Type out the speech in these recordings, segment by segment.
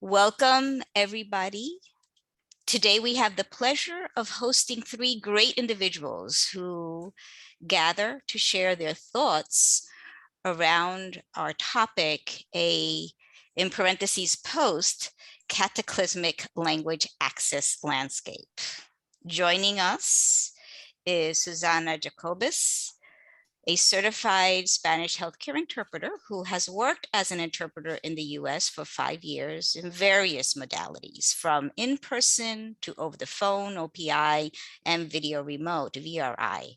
Welcome, everybody. Today we have the pleasure of hosting three great individuals who gather to share their thoughts around our topic, in parentheses, post cataclysmic language access landscape. Joining us is Susana Jacobus, a certified Spanish healthcare interpreter who has worked as an interpreter in the US for 5 years in various modalities, from in-person to over the phone, OPI, and video remote, VRI.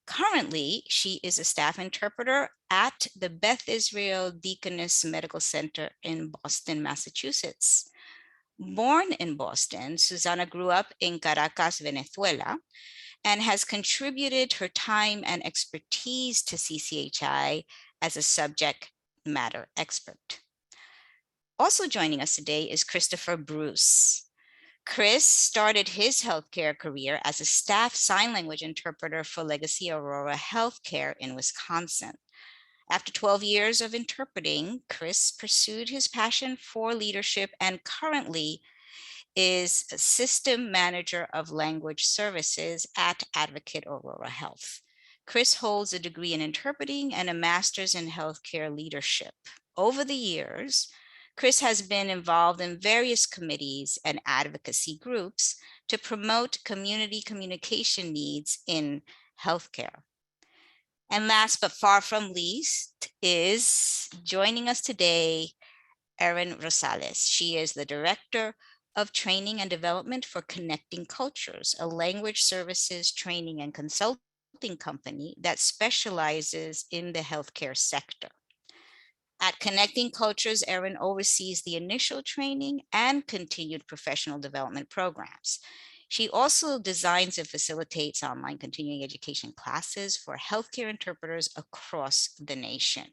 Currently, she is a staff interpreter at the Beth Israel Deaconess Medical Center in Boston, Massachusetts. Born in Boston, Susana grew up in Caracas, Venezuela, and has contributed her time and expertise to CCHI as a subject matter expert. Also joining us today is Christopher Bruce. Chris started his healthcare career as a staff sign language interpreter for Legacy Aurora Healthcare in Wisconsin. After 12 years of interpreting, Chris pursued his passion for leadership and currently is a system manager of language services at Advocate Aurora Health. Chris holds a degree in interpreting and a master's in healthcare leadership. Over the years, Chris has been involved in various committees and advocacy groups to promote community communication needs in healthcare. And last but far from least is joining us today, Erin Rosales. She is the director of Training and Development for Connecting Cultures, a language services training and consulting company that specializes in the healthcare sector. At Connecting Cultures, Erin oversees the initial training and continued professional development programs. She also designs and facilitates online continuing education classes for healthcare interpreters across the nation.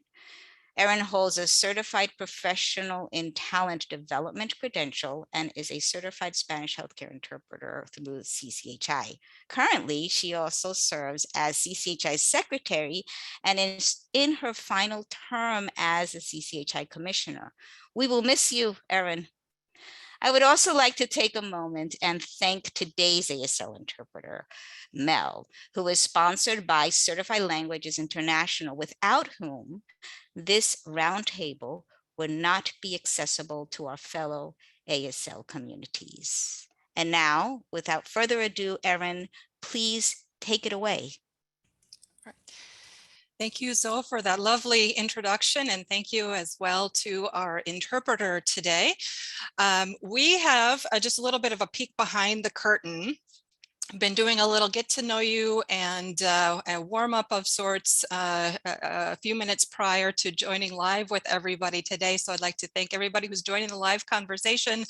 Erin holds a certified professional in talent development credential and is a certified Spanish healthcare interpreter through CCHI. Currently, she also serves as CCHI secretary and is in her final term as a CCHI commissioner. We will miss you, Erin. I would also like to take a moment and thank today's ASL interpreter, Mel, who is sponsored by Certified Languages International, without whom this roundtable would not be accessible to our fellow ASL communities. And now, without further ado, Erin, please take it away. Thank you, Zoe, for that lovely introduction, and thank you as well to our interpreter today. We have just a little bit of a peek behind the curtain. Been doing a little get to know you and a warm up of sorts a few minutes prior to joining live with everybody today. So I'd like to thank everybody who's joining the live conversation.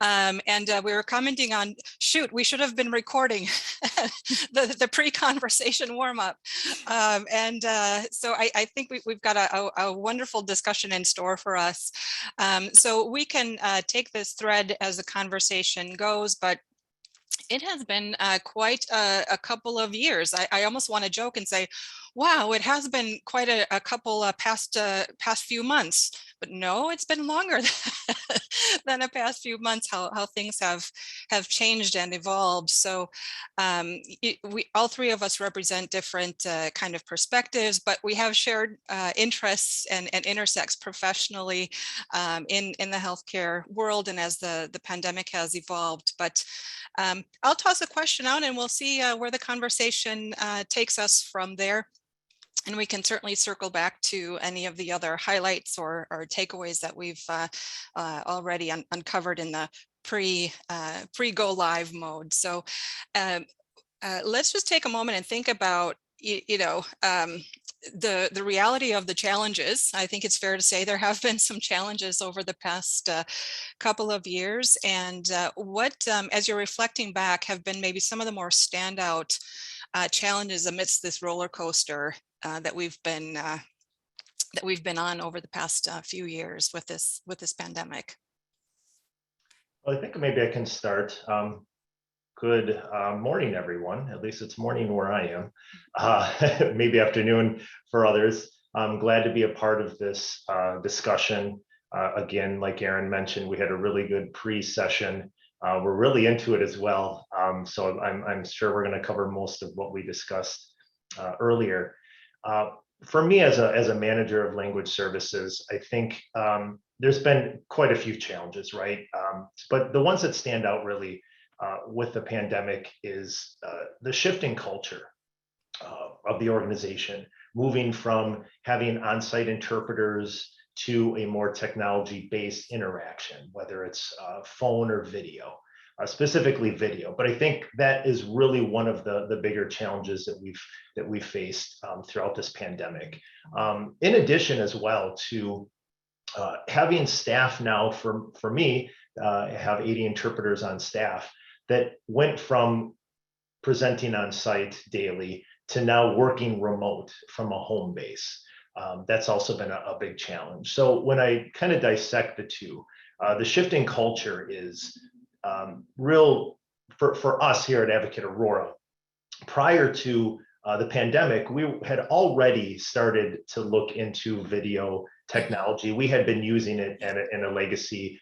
We were commenting on, shoot, we should have been recording the pre-conversation warm up. So I think we've got a wonderful discussion in store for us. So we can take this thread as the conversation goes, but it has been quite a couple of years. I almost want to joke and say, wow, it has been quite a couple past few months, but no, it's been longer than the past few months, how things have changed and evolved. So we all three of us represent different kind of perspectives, but we have shared interests and intersects professionally in the healthcare world and as the pandemic has evolved. But I'll toss a question out and we'll see where the conversation takes us from there. And we can certainly circle back to any of the other highlights or takeaways that we've already uncovered in the pre-go live mode. So let's just take a moment and think about, the reality of the challenges. I think it's fair to say there have been some challenges over the past couple of years. And what, as you're reflecting back, have been maybe some of the more standout challenges amidst this roller coaster that we've been on over the past few years with this pandemic? Well, I think maybe I can start. Good morning, everyone. At least it's morning where I am. Maybe afternoon for others. I'm glad to be a part of this discussion. Again, like Erin mentioned, we had a really good pre-session. We're really into it as well. So I'm sure we're going to cover most of what we discussed earlier. For me, as a manager of language services, I think there's been quite a few challenges, right? But the ones that stand out really with the pandemic is the shifting culture of the organization, moving from having on-site interpreters to a more technology-based interaction, whether it's phone or video, specifically video. But I think that is really one of the bigger challenges that we've faced throughout this pandemic. In addition, as well, to having staff now, for me, I have 80 interpreters on staff that went from presenting on site daily to now working remote from a home base. That's also been a big challenge. So when I kind of dissect the two, the shifting culture is real for us here at Advocate Aurora. Prior to the pandemic, we had already started to look into video technology. We had been using it in a legacy,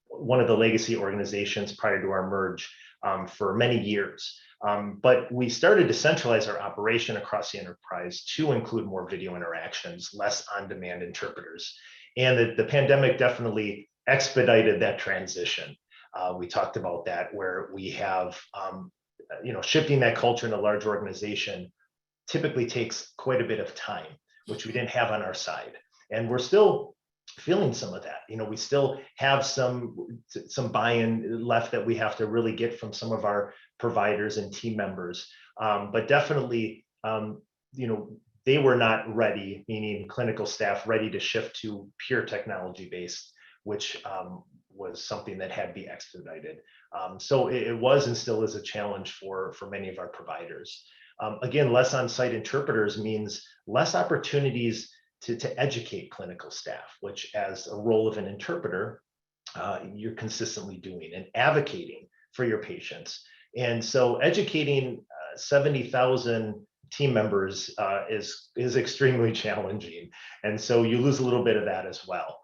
one of the legacy organizations prior to our merge for many years. But we started to centralize our operation across the enterprise to include more video interactions, less on-demand interpreters. And the pandemic definitely expedited that transition. We talked about that, where we have, shifting that culture in a large organization typically takes quite a bit of time, which we didn't have on our side. And we're still feeling some of that. We still have some buy-in left that we have to really get from some of our providers and team members. But definitely, they were not ready, meaning clinical staff ready to shift to pure technology based, which was something that had to be expedited. So it was and still is a challenge for many of our providers. Again, less on-site interpreters means less opportunities to educate clinical staff, which as a role of an interpreter, you're consistently doing and advocating for your patients. And so educating 70,000 team members is extremely challenging. And so you lose a little bit of that as well.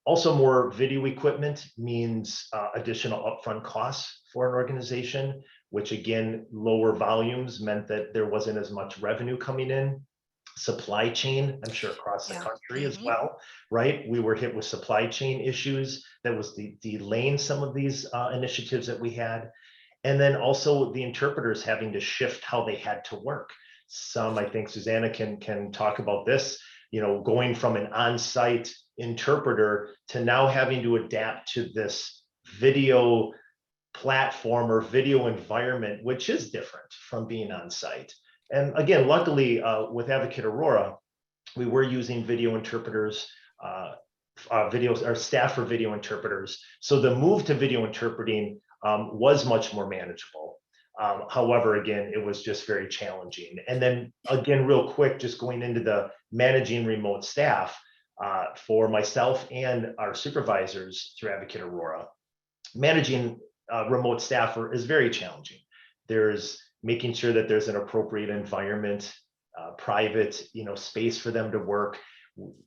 Also, more video equipment means additional upfront costs for an organization, which again, lower volumes meant that there wasn't as much revenue coming in. Supply chain, I'm sure across the country as well, right? We were hit with supply chain issues that was delaying some of these initiatives that we had. And then also the interpreters having to shift how they had to work. Some, I think Susana can talk about this, going from an on-site interpreter to now having to adapt to this video platform or video environment, which is different from being on site. And again, luckily with Advocate Aurora, we were using video interpreters, our staff for video interpreters. So the move to video interpreting was much more manageable. However, again, it was just very challenging. And then again, real quick, just going into the managing remote staff for myself and our supervisors through Advocate Aurora, managing remote staff is very challenging. There's making sure that there's an appropriate environment, private, space for them to work.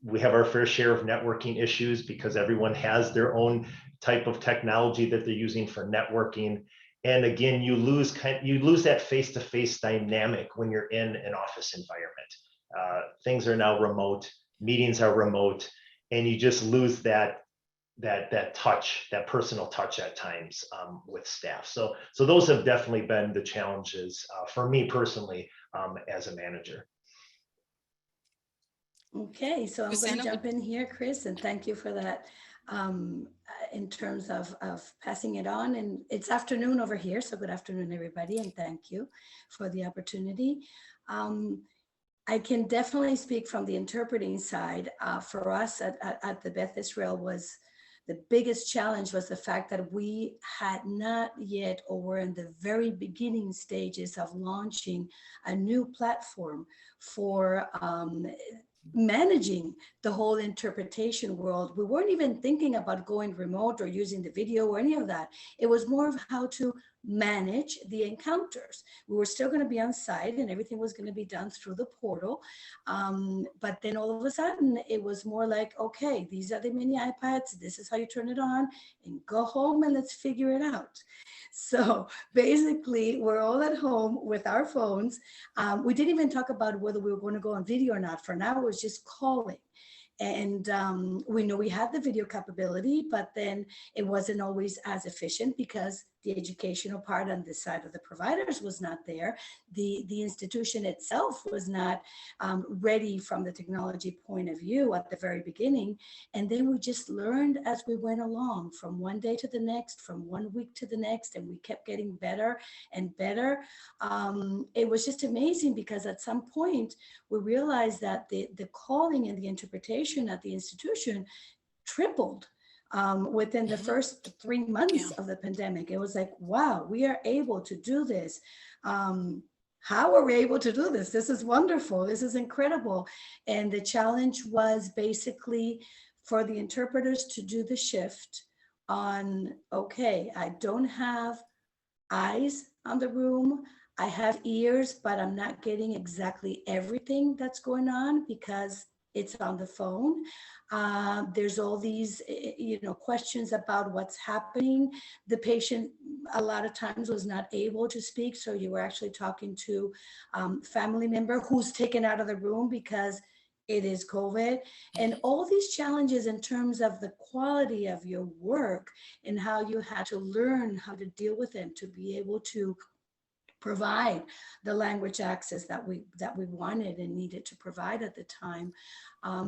We have our fair share of networking issues because everyone has their own type of technology that they're using for networking. And again, you lose that face-to-face dynamic when you're in an office environment. Things are now remote, meetings are remote, and you just lose that touch, that personal touch at times with staff. So those have definitely been the challenges for me personally as a manager. Okay, so I'm going to jump in here, Chris, and thank you for that in terms of passing it on. And it's afternoon over here, so good afternoon, everybody, and thank you for the opportunity. I can definitely speak from the interpreting side. For us at the Beth Israel, the biggest challenge was the fact that we had not yet, or were in the very beginning stages of launching a new platform for managing the whole interpretation world. We weren't even thinking about going remote or using the video or any of that. It was more of how to manage the encounters. We were still going to be on site and everything was going to be done through the portal. But then all of a sudden it was more like, okay, these are the mini iPads. This is how you turn it on, and go home and let's figure it out. So basically we're all at home with our phones. We didn't even talk about whether we were going to go on video or not. For now, it was just calling. And we know we had the video capability, but then it wasn't always as efficient because the educational part on the side of the providers was not there. The institution itself was not ready from the technology point of view at the very beginning. And then we just learned as we went along, from one day to the next, from 1 week to the next, and we kept getting better and better. It was just amazing because at some point we realized that the calling and the interpretation at the institution tripled within the first 3 months of the pandemic. It was like, wow, we are able to do this. How are we able to do this? This is wonderful. This is incredible. And the challenge was basically for the interpreters to do the shift on, okay, I don't have eyes on the room. I have ears, but I'm not getting exactly everything that's going on because it's on the phone. There's all these, questions about what's happening. The patient a lot of times was not able to speak. So you were actually talking to family member who's taken out of the room because it is COVID. And all these challenges in terms of the quality of your work and how you had to learn how to deal with them to be able to provide the language access that we wanted and needed to provide at the time.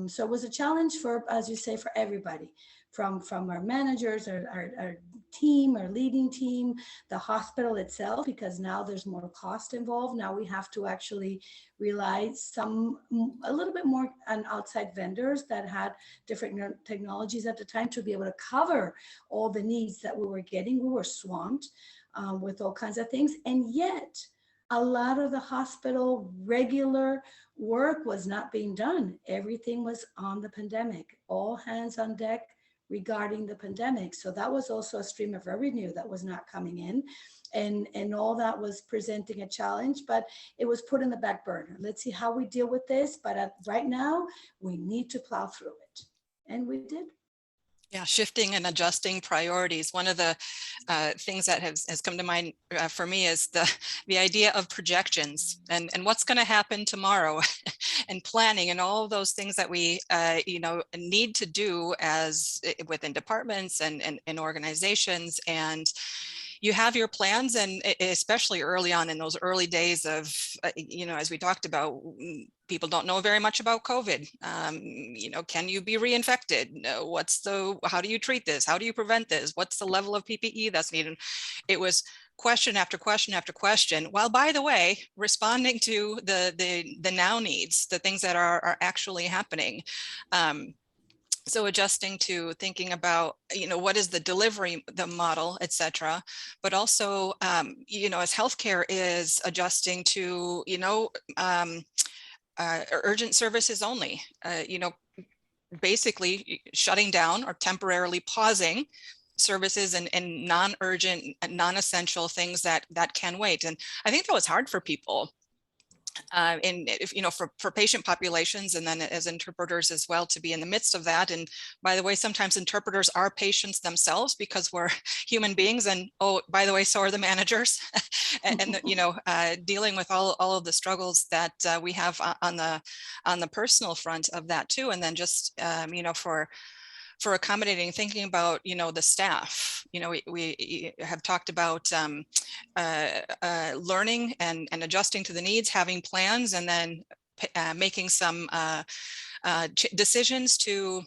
So it was a challenge for, as you say, for everybody, from our managers, our team, our leading team, the hospital itself, because now there's more cost involved. Now we have to actually rely a little bit more on outside vendors that had different technologies at the time to be able to cover all the needs that we were getting. We were swamped with all kinds of things. And yet a lot of the hospital regular work was not being done. Everything was on the pandemic, all hands on deck regarding the pandemic. So that was also a stream of revenue that was not coming in. And all that was presenting a challenge, but it was put in the back burner. Let's see how we deal with this. But right now we need to plow through it. And we did. Yeah, shifting and adjusting priorities. One of the things that has come to mind for me is the idea of projections and what's going to happen tomorrow and planning and all of those things that we need to do as within departments and organizations. And you have your plans, and especially early on in those early days of, as we talked about, people don't know very much about COVID. Can you be reinfected? How do you treat this? How do you prevent this? What's the level of PPE that's needed? It was question after question after question, while, by the way, responding to the now needs, the things that are actually happening. So adjusting to thinking about, what is the delivery, the model, et cetera, but also, as healthcare is adjusting to, urgent services only, basically shutting down or temporarily pausing services and non-urgent, non-essential things that can wait. And I think that was hard for people. And if for patient populations, and then as interpreters as well, to be in the midst of that. And by the way, sometimes interpreters are patients themselves because we're human beings, and oh, by the way, so are the managers. and dealing with all of the struggles that we have on the personal front of that too. And then just for accommodating, thinking about, the staff, we have talked about learning and adjusting to the needs, having plans, and then making some decisions to,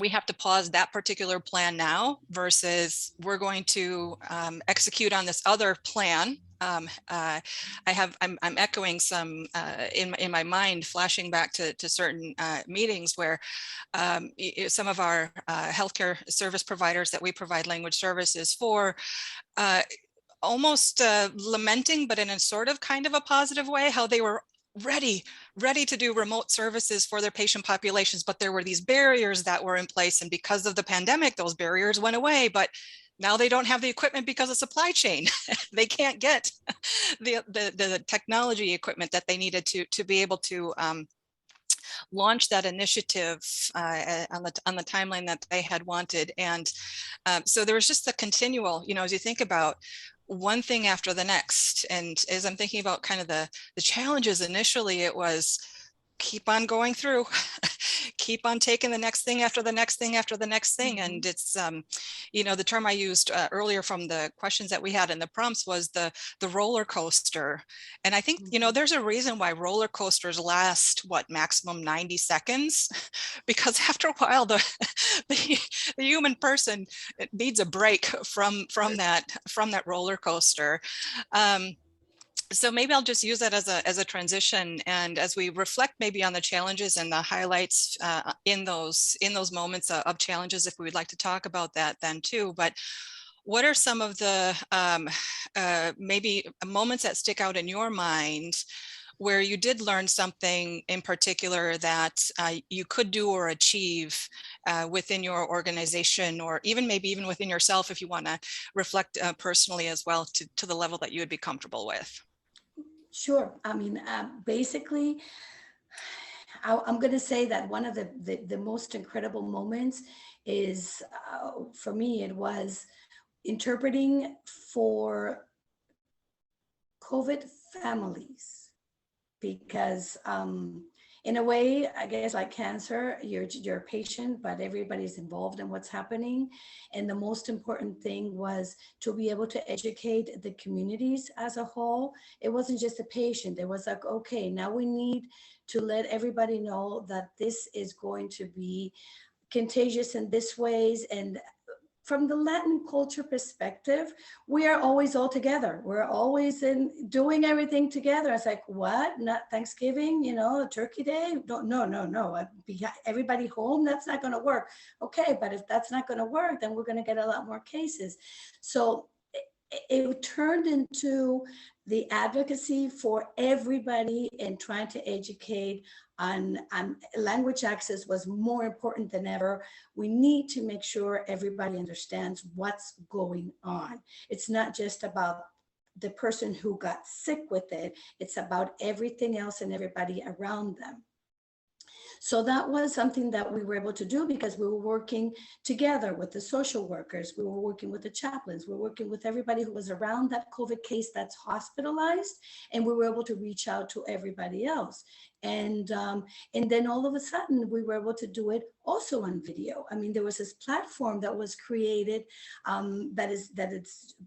we have to pause that particular plan now versus we're going to execute on this other plan. I'm echoing some in my mind, flashing back to certain meetings where some of our healthcare service providers that we provide language services for, almost lamenting, but in a sort of kind of a positive way, how they were ready to do remote services for their patient populations, but there were these barriers that were in place, and because of the pandemic, those barriers went away. But Now they don't have the equipment because of supply chain. They can't get the technology equipment that they needed to be able to launch that initiative on the timeline that they had wanted. And so there was just a continual, as you think about one thing after the next. And as I'm thinking about kind of the challenges initially, it was keep on going through, keep on taking the next thing after the next thing after the next thing. Mm-hmm. And it's, the term I used earlier from the questions that we had in the prompts was the roller coaster. And I think, there's a reason why roller coasters last, maximum 90 seconds, because after a while, the human person needs a break from that roller coaster. So maybe I'll just use that as a transition, and as we reflect maybe on the challenges and the highlights in those moments of challenges, if we would like to talk about that then too. But what are some of the maybe moments that stick out in your mind where you did learn something in particular that you could do or achieve within your organization, or even within yourself, if you want to reflect personally as well to the level that you would be comfortable with? Sure. I mean, basically, I'm going to say that one of the most incredible moments is, for me, it was interpreting for COVID families, because in a way, I guess like cancer, you're a patient, but everybody's involved in what's happening. And the most important thing was to be able to educate the communities as a whole. It wasn't just a patient. It was like, okay, now we need to let everybody know that this is going to be contagious in this ways. And from the Latin culture perspective, we are always all together. We're always doing everything together. It's like, what? Not Thanksgiving, Turkey Day? No. Everybody home? That's not going to work. Okay, but if that's not going to work, then we're going to get a lot more cases. So it turned into the advocacy for everybody and trying to educate on language access was more important than ever. We need to make sure everybody understands what's going on. It's not just about the person who got sick with it. It's about everything else and everybody around them. So that was something that we were able to do because we were working together with the social workers. We were working with the chaplains. We were working with everybody who was around that COVID case that's hospitalized, and we were able to reach out to everybody else. And then all of a sudden we were able to do it also on video. I mean, there was this platform that was created that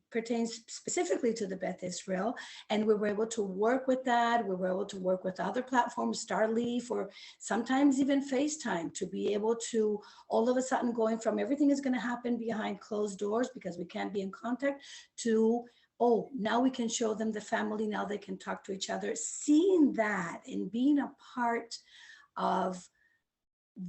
pertains specifically to the Beth Israel, and we were able to work with that. We were able to work with other platforms, Starleaf, or sometimes even FaceTime, to be able to all of a sudden going from everything is going to happen behind closed doors because we can't be in contact to, oh, now we can show them the family, now they can talk to each other. Seeing that and being a part of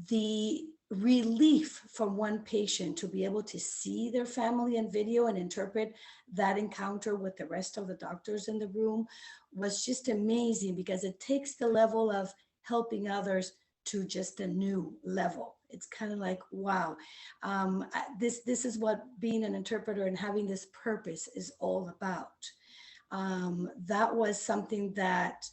the relief from one patient to be able to see their family in video and interpret that encounter with the rest of the doctors in the room was just amazing, because it takes the level of helping others to just a new level. It's kind of like, wow, this is what being an interpreter and having this purpose is all about. That was something that,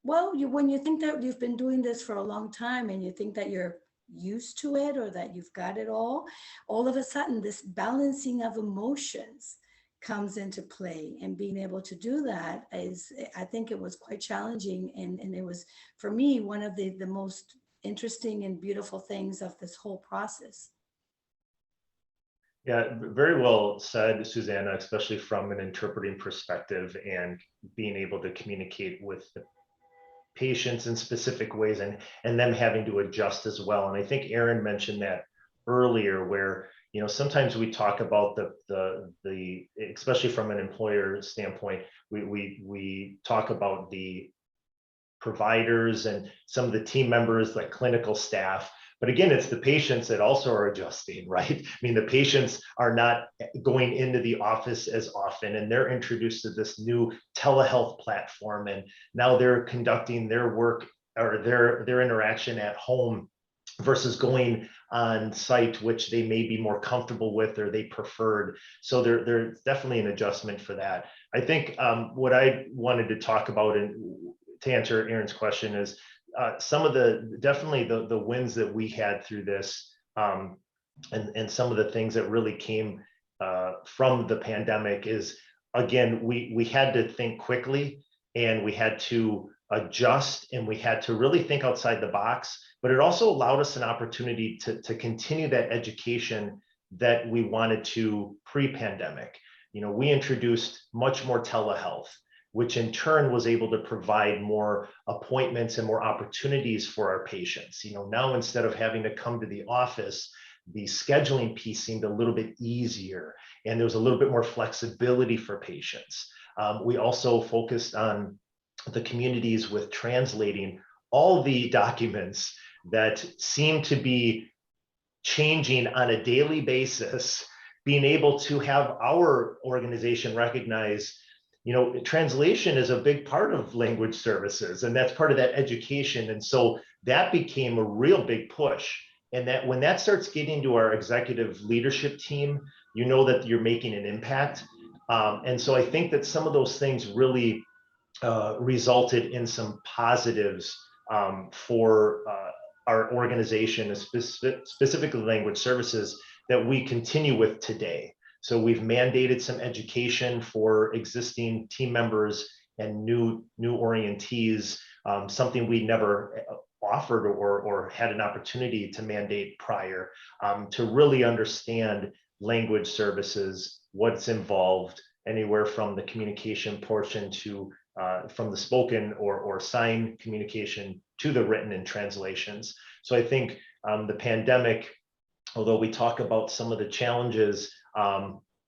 well, when you think that you've been doing this for a long time and you think that you're used to it or that you've got it all of a sudden this balancing of emotions comes into play, and being able to do that is, I think it was quite challenging, and it was, for me, one of the most interesting and beautiful things of this whole process. Yeah, very well said, Susana, especially from an interpreting perspective and being able to communicate with the patients in specific ways and them having to adjust as well. And I think Erin mentioned that earlier, where sometimes we talk about the especially from an employer standpoint, we talk about the providers and some of the team members, like clinical staff. But again, it's the patients that also are adjusting, right? I mean, the patients are not going into the office as often, and they're introduced to this new telehealth platform, and now they're conducting their work or their interaction at home versus going on site, which they may be more comfortable with or they preferred. So there's definitely an adjustment for that. I think what I wanted to talk about, and to answer Erin's question, is some of definitely the wins that we had through this, and some of the things that really came from the pandemic is, again, we had to think quickly, and we had to adjust, and we had to really think outside the box, but it also allowed us an opportunity to continue that education that we wanted to pre-pandemic. We introduced much more telehealth, which in turn was able to provide more appointments and more opportunities for our patients. Now, instead of having to come to the office, the scheduling piece seemed a little bit easier, and there was a little bit more flexibility for patients. We also focused on the communities with translating all the documents that seem to be changing on a daily basis, being able to have our organization recognize, translation is a big part of language services, and that's part of that education. And so that became a real big push. And that when that starts getting to our executive leadership team, that you're making an impact. And so I think that some of those things really resulted in some positives for our organization, specifically language services, that we continue with today. So we've mandated some education for existing team members and new orientees, something we never offered or had an opportunity to mandate prior, to really understand language services, what's involved, anywhere from the communication portion to from the spoken or sign communication to the written and translations. So I think the pandemic, although we talk about some of the challenges,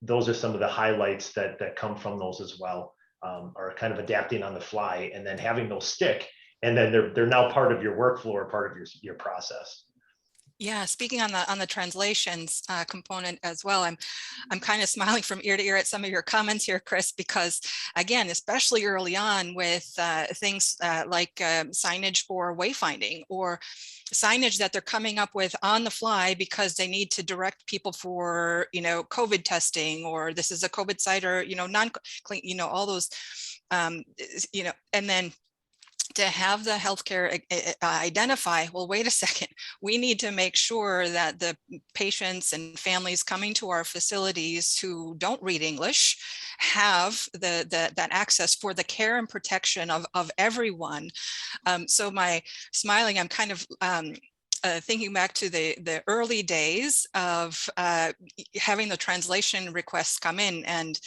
those are some of the highlights that come from those as well, are kind of adapting on the fly and then having those stick, and then they're now part of your workflow or part of your process. Yeah, speaking on the translations component as well, I'm kind of smiling from ear to ear at some of your comments here, Chris, because again, especially early on with things like signage for wayfinding, or signage that they're coming up with on the fly because they need to direct people for, COVID testing, or this is a COVID site, or, non-clean, all those, and then to have the healthcare identify, well, wait a second, we need to make sure that the patients and families coming to our facilities who don't read English have that access for the care and protection of everyone. So my smiling, I'm kind of thinking back to the early days of having the translation requests come in, and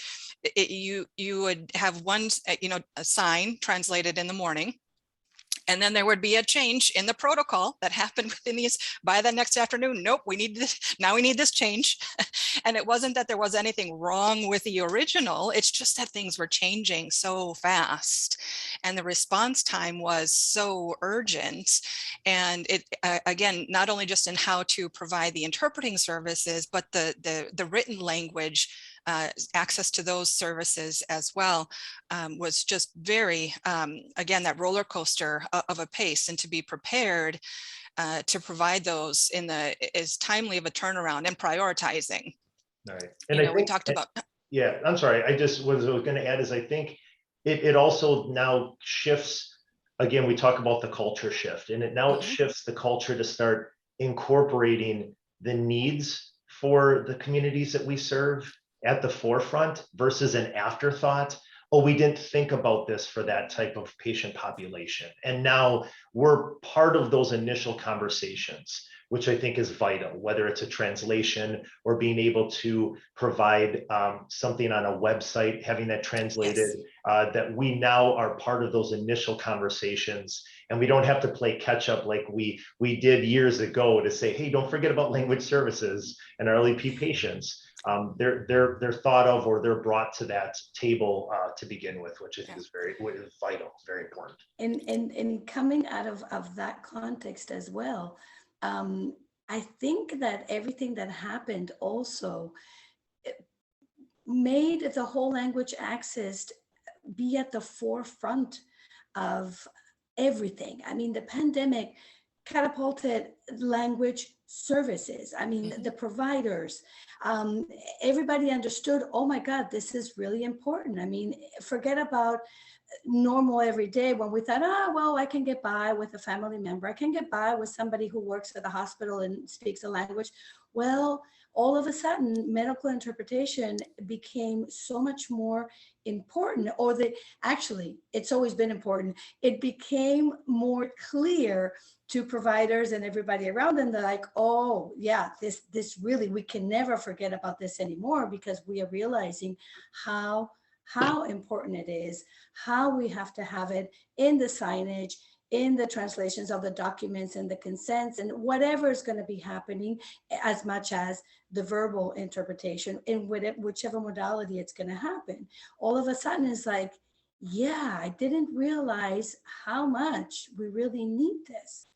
you would have one, a sign translated in the morning. And then there would be a change in the protocol that happened within these, by the next afternoon, nope, we need this, now we need this change. And it wasn't that there was anything wrong with the original, it's just that things were changing so fast. And the response time was so urgent. And it, again, not only just in how to provide the interpreting services, but the written language, access to those services as well, was just very, again, that roller coaster of a pace, and to be prepared to provide those in as timely of a turnaround and prioritizing. Right. And I think we talked about. Yeah, I'm sorry. I was going to add is I think it also now shifts. Again, we talk about the culture shift, and it shifts the culture to start incorporating the needs for the communities that we serve at the forefront versus an afterthought. Oh, we didn't think about this for that type of patient population. And now we're part of those initial conversations, which I think is vital, whether it's a translation or being able to provide something on a website, having that translated, that we now are part of those initial conversations. And we don't have to play catch up like we did years ago to say, hey, don't forget about language services and our LEP patients. They're thought of, or they're brought to that table to begin with, which I think is very vital, very important. And coming out of that context as well, I think that everything that happened also made the whole language access be at the forefront of everything. I mean, the pandemic catapulted language services. I mean, the providers, everybody understood, oh my God, this is really important. I mean, forget about normal every day when we thought, oh, well, I can get by with a family member. I can get by with somebody who works at the hospital and speaks a language. Well, all of a sudden, medical interpretation became so much more important, or actually, it's always been important. It became more clear to providers and everybody around them. They're like, oh yeah, this really, we can never forget about this anymore, because we are realizing how important it is, how we have to have it in the signage, in the translations of the documents and the consents and whatever is going to be happening, as much as the verbal interpretation in whichever modality it's going to happen. All of a sudden it's like, yeah, I didn't realize how much we really need this,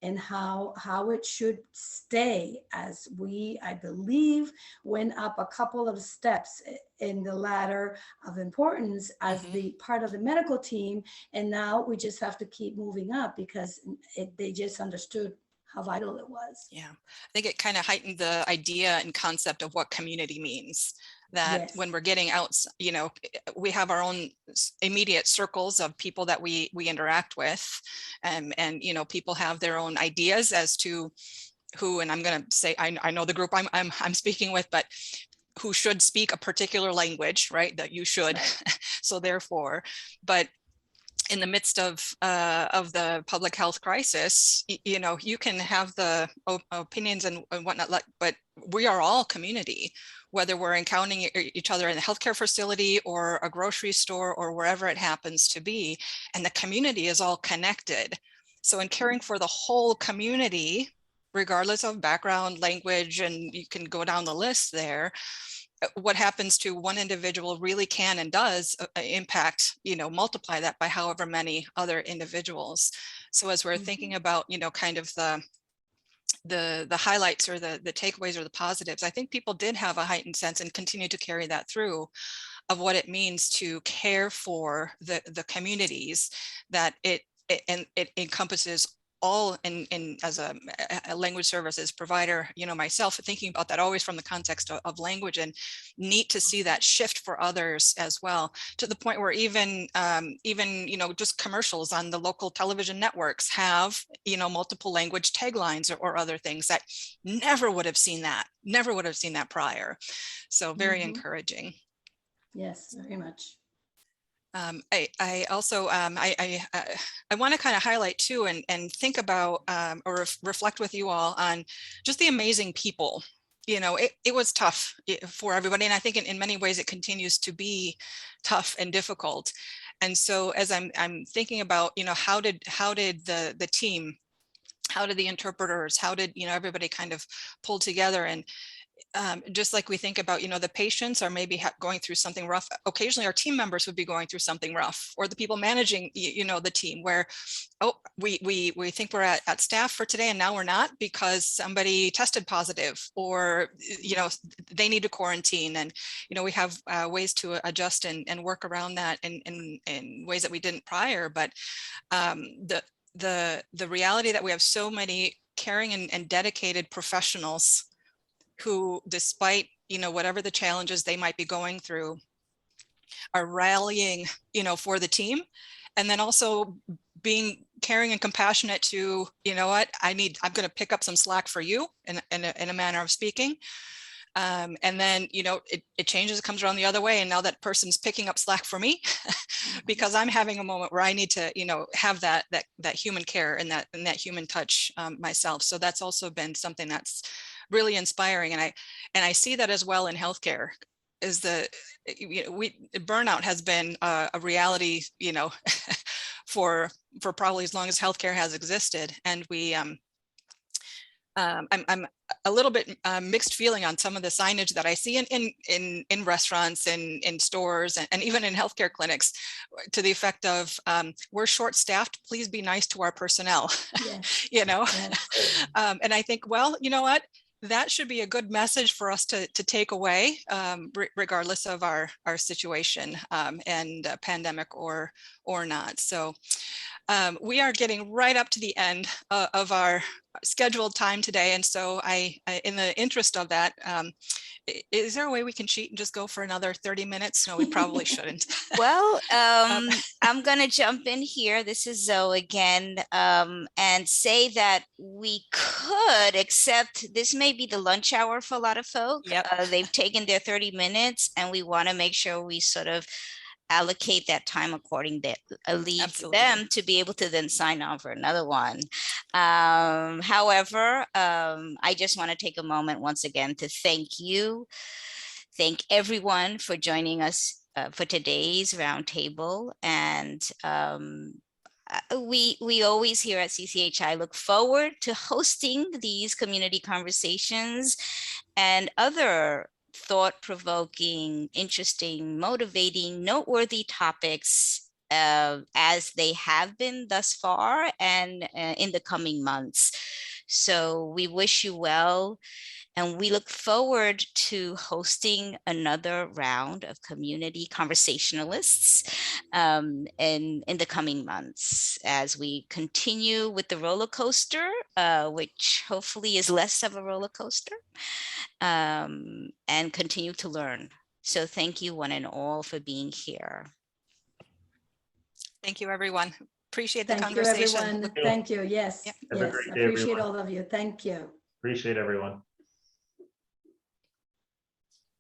and how it should stay, as we, I believe, went up a couple of steps in the ladder of importance as the part of the medical team. And now we just have to keep moving up, because they just understood how vital it was. Yeah, I think it kind of heightened the idea and concept of what community means. That Yes. when we're getting out, you know, we have our own immediate circles of people that we interact with, and you know, people have their own ideas as to who, and I'm going to say, I know the group I'm speaking with, but who should speak a particular language, right? That you should, right. So therefore, but in the midst of the public health crisis, you know, you can have the opinions and whatnot, but we are all community, whether we're encountering each other in a healthcare facility or a grocery store or wherever it happens to be, and the community is all connected. So in caring for the whole community, regardless of background, language, and you can go down the list there, what happens to one individual really can and does impact, you know, multiply that by however many other individuals. So as we're thinking about, you know, kind of the highlights or the takeaways or the positives, I think people did have a heightened sense and continue to carry that through of what it means to care for the communities, that it encompasses all in as a language services provider, you know, myself thinking about that always from the context of language, and neat to see that shift for others as well, to the point where even you know, just commercials on the local television networks have, you know, multiple language taglines or other things that never would have seen that prior. So very encouraging. Yes, very much. I also I want to kind of highlight too, and think about or reflect with you all on just the amazing people. You know, it was tough for everybody, and I think in many ways it continues to be tough and difficult. And so as I'm thinking about, you know, how did the team, how did the interpreters, how did, you know, everybody kind of pull together, and just like we think about, you know, the patients are maybe going through something rough. Occasionally our team members would be going through something rough, or the people managing, you know, the team, where, oh, we think we're at staff for today and now we're not because somebody tested positive, or, you know, they need to quarantine. And, you know, we have ways to adjust and work around that in ways that we didn't prior. But the reality that we have so many caring and dedicated professionals who, despite, you know, whatever the challenges they might be going through, are rallying, you know, for the team, and then also being caring and compassionate to, you know what, I'm going to pick up some slack for you in a manner of speaking. And then, you know, it changes, it comes around the other way. And now that person's picking up slack for me because I'm having a moment where I need to, you know, have that human care and that human touch myself. So that's also been something that's really inspiring. And I see that as well in healthcare, is burnout has been a reality, you know, for probably as long as healthcare has existed. And I'm a little bit mixed feeling on some of the signage that I see in restaurants and in stores and even in healthcare clinics, to the effect of, we're short-staffed, please be nice to our personnel. Yes. You know. Yes. And I think, well, you know what, that should be a good message for us to take away, regardless of our situation, and pandemic or not. So we are getting right up to the end of our scheduled time today. And so I in the interest of that, is there a way we can cheat and just go for another 30 minutes? No, we probably shouldn't. Well, I'm going to jump in here. This is Zoe again, and say that we could, except this may be the lunch hour for a lot of folk. Yep. They've taken their 30 minutes and we want to make sure we sort of allocate that time according to leave Absolutely. them to be able to then sign on for another one. However, I just want to take a moment once again to thank everyone for joining us for today's roundtable. And we always here at CCHI look forward to hosting these community conversations and other thought-provoking, interesting, motivating, noteworthy topics as they have been thus far and in the coming months. So we wish you well, and we look forward to hosting another round of community conversationalists in the coming months as we continue with the roller coaster, which hopefully is less of a roller coaster, and continue to learn. So thank you one and all for being here. Thank you, everyone. Appreciate the Thank you, conversation. everyone. Thank you. Yes. Yep. Have a Yes. great day, Appreciate everyone. all of you. Thank you. Appreciate everyone.